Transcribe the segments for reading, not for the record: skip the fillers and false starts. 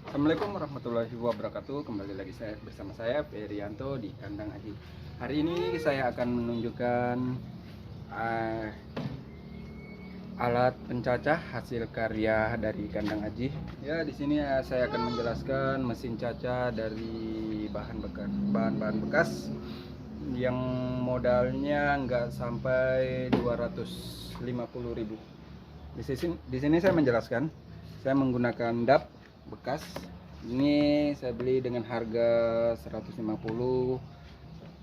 Assalamualaikum warahmatullahi wabarakatuh. Kembali lagi bersama saya Ferianto di Kandang Aji. Hari ini saya akan menunjukkan alat pencacah hasil karya dari Kandang Aji. Ya, di sini saya akan menjelaskan mesin cacah dari bahan-bahan bekas yang modalnya nggak sampai 250.000. Di sini saya menjelaskan, saya menggunakan DAP bekas. Ini saya beli dengan harga 150,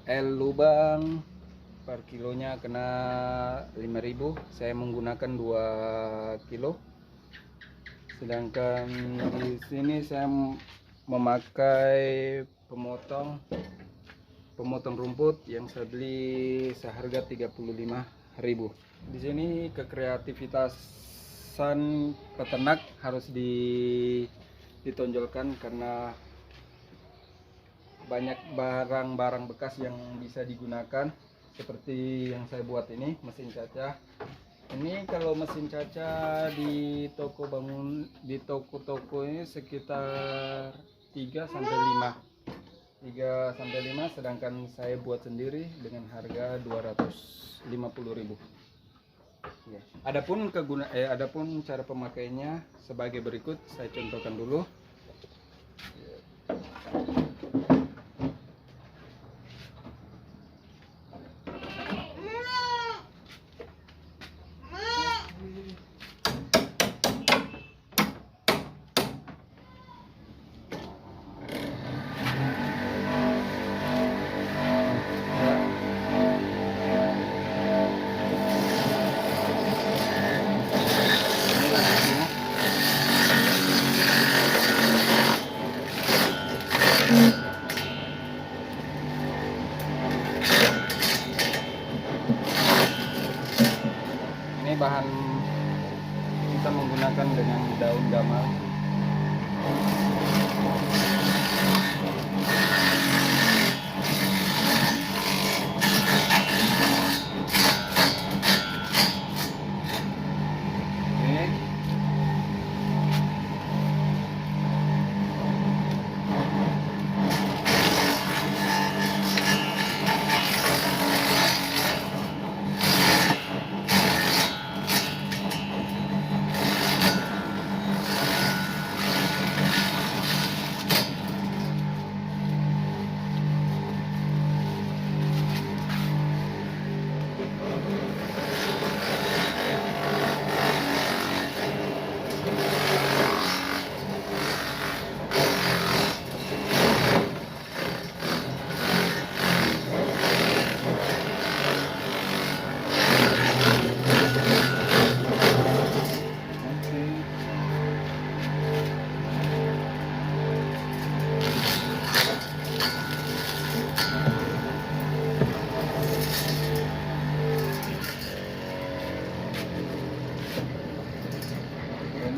L lubang per kilonya kena 5.000. Saya menggunakan 2 kilo. Sedangkan di sini saya memakai pemotong rumput yang saya beli seharga 35.000. Di sini kekreativitasan peternak harus ditonjolkan karena banyak barang-barang bekas yang bisa digunakan, seperti yang saya buat ini, mesin cacah. Ini kalau mesin cacah di toko-toko ini sekitar 3 sampai 5, sedangkan saya buat sendiri dengan harga 250.000. Ya. Adapun cara pemakainya sebagai berikut, saya contohkan dulu. Ini bahan kita menggunakan dengan daun damal.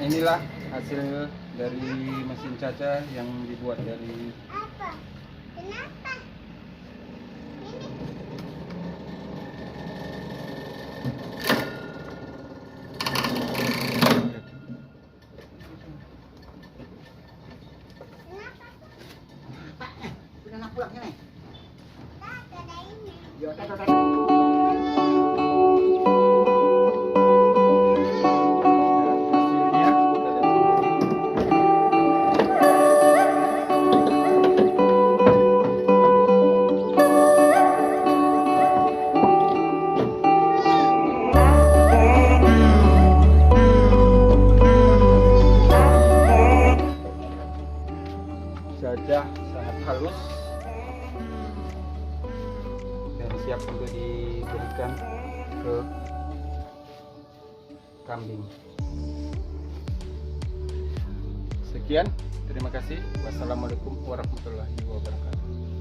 Inilah hasil dari mesin cacah yang dibuat dari cacah sangat halus dan siap untuk diberikan ke kambing. Sekian, terima kasih. Wassalamualaikum warahmatullahi wabarakatuh.